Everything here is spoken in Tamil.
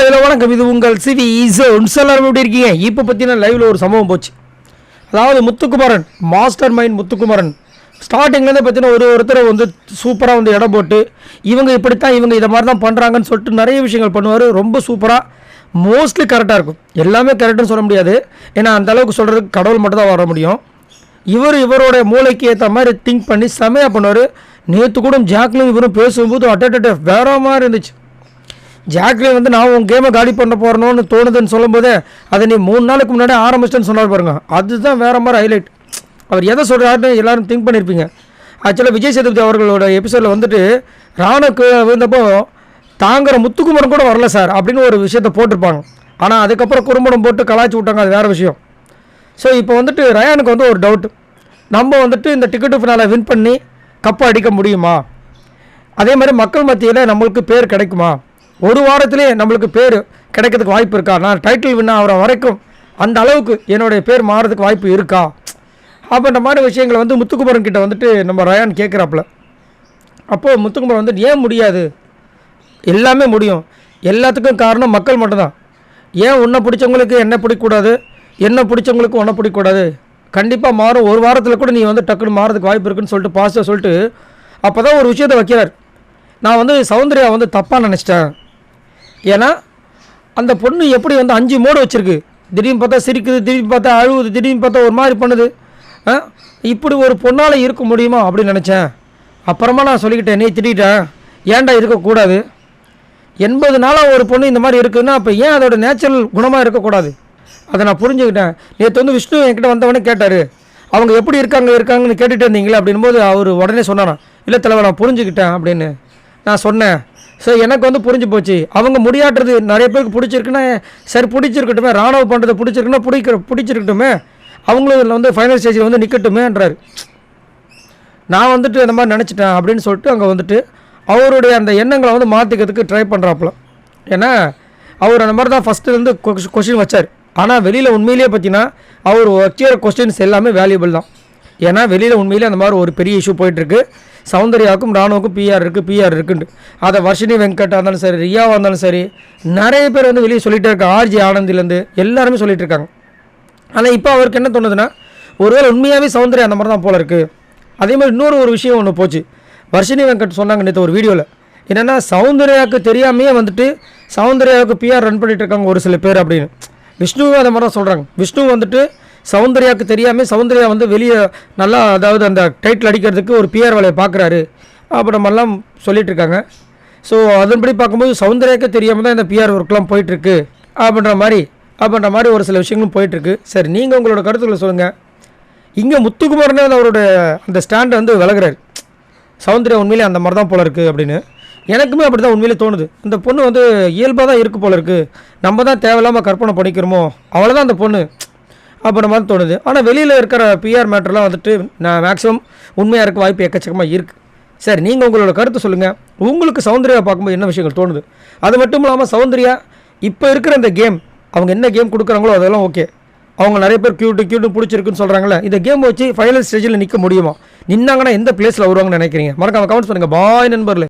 ஹலோ வணக்கம், இது உங்கள் சிவி எல்லாரும் எப்படி இருக்கீங்க? இப்போ பார்த்தீங்கன்னா லைவில் ஒரு சம்பவம் போச்சு. அதாவது முத்துக்குமரன், மாஸ்டர் மைண்ட் முத்துக்குமரன் ஸ்டார்டிங்லேருந்து பார்த்தீங்கன்னா ஒருத்தர் வந்து சூப்பராக வந்து இடம் போட்டு இவங்க இப்படித்தான், இவங்க இதை மாதிரி தான் பண்ணுறாங்கன்னு சொல்லிட்டு நிறைய விஷயங்கள் பண்ணுவார். ரொம்ப சூப்பராக, மோஸ்ட்லி கரெக்டாக இருக்கும். எல்லாமே கரெக்டுன்னு சொல்ல முடியாது, ஏன்னா அந்தளவுக்கு சொல்கிறதுக்கு கடவுள் மட்டும் தான் வர முடியும். இவரோட மூளைக்கு ஏற்ற மாதிரி திங்க் பண்ணி செமையாக பண்ணுவார். நேற்று கூட ஜாக்லின் இவரும் பேசும்போது அட்டே வேற மாதிரி இருந்துச்சு. ஜாக்லின் வந்து நான் உன் கேமை காலி பண்ண போகிறேன்னு தோணுதுன்னு சொல்லும்போது அதை நீ 3 நாளுக்கு முன்னாடி ஆரம்பிச்சிட்டேன்னு சொன்னார் பாருங்க. அதுதான் வேறு மாதிரி ஹைலைட். அவர் எதை சொல்கிறாருன்னு எல்லோரும் திங்க் பண்ணியிருப்பீங்க. ஆக்சுவலாக விஜய் சேதுபதி அவர்களோட எபிசோடில் வந்துட்டு ராணுக்கு விழுந்தப்போ தாங்கிற முத்துக்குமரன் கூட வரல சார் அப்படின்னு ஒரு விஷயத்தை போட்டிருப்பாங்க. ஆனால் அதுக்கப்புறம் குறும்படம் போட்டு கலாய்ச்சி விட்டாங்க, அது வேறு விஷயம். ஸோ இப்போ வந்துட்டு ரயானுக்கு வந்து ஒரு டவுட், நம்ம வந்துட்டு இந்த டிக்கெட்டு ஃபினாலை வின் பண்ணி கப்பை அடிக்க முடியுமா? அதே மாதிரி மக்கள் மத்தியில் நம்மளுக்கு பேர் கிடைக்குமா? ஒரு வாரத்திலே நம்மளுக்கு பேர் கிடைக்கிறதுக்கு வாய்ப்பு இருக்கா? நான் டைட்டில் வின் ஆகிற வரைக்கும் அந்த அளவுக்கு என்னுடைய பேர் மாறதுக்கு வாய்ப்பு இருக்கா? அப்படின்ற மாதிரி விஷயங்களை வந்து முத்துக்குமரன் கிட்ட வந்துட்டு நம்ம ரயான் கேட்குறாப்புல. அப்போது முத்துக்குமரன் வந்துட்டு ஏன் முடியாது? எல்லாமே முடியும். எல்லாத்துக்கும் காரணம் மக்கள் மட்டும்தான். ஏன் உன்னை பிடிச்சவங்களுக்கு என்ன பிடிக்கக்கூடாது, என்ன பிடிச்சவங்களுக்கு உன்னை பிடிக்கக்கூடாது? கண்டிப்பாக மாறும். ஒரு வாரத்தில் கூட நீ வந்து டக்குன்னு மாறதுக்கு வாய்ப்பு இருக்குன்னு சொல்லிட்டு பாசிட்டிவ் சொல்லிட்டு அப்போ தான் ஒரு விஷயத்தை வைக்கிறார். நான் வந்து சௌந்தர்யா வந்து தப்பாக நினச்சிட்டேன். ஏன்னா அந்த பொண்ணு எப்படி வந்து 5 மோடு வச்சுருக்கு. திடீர்னு பார்த்தா சிரிக்குது, திடீர்னு பார்த்தா அழுவுது, திடீர்னு பார்த்தா ஒரு மாதிரி பண்ணுது. இப்படி ஒரு பொண்ணால் இருக்க முடியுமா அப்படின்னு நினச்சேன். அப்புறமா நான் சொல்லிக்கிட்டேன், நீ திட்டேன், ஏன்டா இருக்கக்கூடாது? 80 நாளாக ஒரு பொண்ணு இந்த மாதிரி இருக்குதுன்னா அப்போ ஏன் அதோட நேச்சுரல் குணமாக இருக்கக்கூடாது? அதை நான் புரிஞ்சுக்கிட்டேன். நேற்று வந்து விஷ்ணு என்கிட்ட வந்தவொடனே கேட்டார், அவங்க எப்படி இருக்காங்கன்னு கேட்டுகிட்டு இருந்தீங்களே அப்படின்போது அவர் உடனே சொன்னானா, இல்லை தலைவர் நான் புரிஞ்சுக்கிட்டேன் அப்படின்னு நான் சொன்னேன். ஸோ எனக்கு வந்து புரிஞ்சு போச்சு. அவங்க முடியாட்டுறது நிறைய பேருக்கு பிடிச்சிருக்குன்னா சரி பிடிச்சிருக்கட்டுமே, ராணுவ பண்ணுறது பிடிச்சிருக்குன்னா பிடிச்சிருக்கட்டுமே, அவங்களும் வந்து ஃபைனல் ஸ்டேஜில் வந்து நிற்கட்டுமேன்றாரு. நான் வந்துட்டு அந்த மாதிரி நினச்சிட்டேன் அப்படின்னு சொல்லிட்டு அங்கே வந்துட்டு அவருடைய அந்த எண்ணங்களை வந்து மாற்றிக்கிறதுக்கு ட்ரை பண்ணுறாப்புல. ஏன்னா அவர் அந்த மாதிரி தான் ஃபஸ்ட்டுலேருந்து கொஸ்டின் வச்சார். ஆனால் வெளியில் உண்மையிலேயே பார்த்தீங்கன்னா அவர் வச்சுக்கிற கொஸ்டின்ஸ் எல்லாமே வேல்யூபிள் தான். ஏன்னா வெளியில் உண்மையிலே அந்த மாதிரி ஒரு பெரிய இஷ்யூ போயிட்டுருக்கு. சௌந்தர்யாவுக்கும் ராணுவுக்கும் பிஆர் இருக்குன்ட்டு அதை வர்ஷினி வெங்கட்டாக இருந்தாலும் சரி, ரியாவாக இருந்தாலும் சரி, நிறைய பேர் வந்து வெளியே சொல்லிகிட்டே இருக்காங்க. ஆர்ஜி ஆனந்திலேருந்து எல்லாருமே சொல்லிகிட்டு இருக்காங்க. ஆனால் இப்போ அவருக்கு என்ன தோணுதுன்னா, ஒருவேளை உண்மையாகவே சௌந்தர்யா அந்த மாதிரி தான் போல இருக்குது. அதே மாதிரி இன்னொரு விஷயம் ஒன்று போச்சு. வர்ஷினி வெங்கட் சொன்னாங்க நேற்று ஒரு வீடியோவில், என்னென்னா சௌந்தர்யாவுக்கு தெரியாமையே வந்துட்டு சௌந்தர்யாவுக்கு பிஆர் ரன் பண்ணிகிட்டு இருக்காங்க ஒரு சில பேர் அப்படின்னு. விஷ்ணுவும் அந்த மாதிரி தான் சொல்கிறாங்க. விஷ்ணு வந்துட்டு சௌந்தர்யாவுக்கு தெரியாமல் சௌந்தர்யா வந்து வெளியே நல்லா, அதாவது அந்த டைட்டில் அடிக்கிறதுக்கு ஒரு பிஆர் வேலையை பார்க்குறாரு அப்படின்றமாதிரிலாம் சொல்லிகிட்டு இருக்காங்க. ஸோ அதன்படி பார்க்கும்போது சௌந்தர்யாவுக்கு தெரியாமல் தான் இந்த பிஆர் ஒர்க்லாம் போயிட்டுருக்கு அப்படின்ற மாதிரி ஒரு சில விஷயங்களும் போயிட்டுருக்கு. சரி, நீங்கள் உங்களோட கருத்துக்களை சொல்லுங்கள். இங்கே முத்துக்குமரனே அவரோட அந்த ஸ்டாண்டை வந்து விலகிறாரு. சௌந்தர்யா உண்மையிலே அந்த மாதிரி தான் போல இருக்குது அப்படின்னு. எனக்குமே அப்படி தான் உண்மையிலே தோணுது. இந்த பொண்ணு வந்து இயல்பாக தான் இருக்குது போல இருக்குது, நம்ம தான் தேவையில்லாமல் கற்பனை பண்ணிக்கிறோமோ, அவ்வளோதான் அந்த பொண்ணு அப்படின்ற மாதிரி தோணுது. ஆனால் வெளியில் இருக்கிற பிஆர் மேட்டர்லாம் வந்துட்டு நான் மேக்ஸிமம் உண்மையாக இருக்க வாய்ப்பு எக்கச்சக்கமாக இருக்குது. சரி, நீங்கள் உங்களோட கருத்து சொல்லுங்கள். உங்களுக்கு சௌந்தர்யா பார்க்கும்போது என்ன விஷயங்கள் தோணுது? அது மட்டும் இல்லாமல் சௌந்தர்யா இப்போ இருக்கிற இந்த கேம், அவங்க என்ன கேம் கொடுக்குறாங்களோ அதெல்லாம் ஓகே. அவங்க நிறைய பேர் க்யூட்டு பிடிச்சிருக்குன்னு சொல்கிறாங்களே, இந்த கேம் வச்சு ஃபைனல் ஸ்டேஜில் நிற்க முடியுமா? நின்னாங்கன்னா எந்த பிளேஸில் வருவாங்கன்னு நினைக்கிறீங்க? மறக்காம கமெண்ட்ஸ் பண்ணுங்கள். பாய் நண்பர்களே.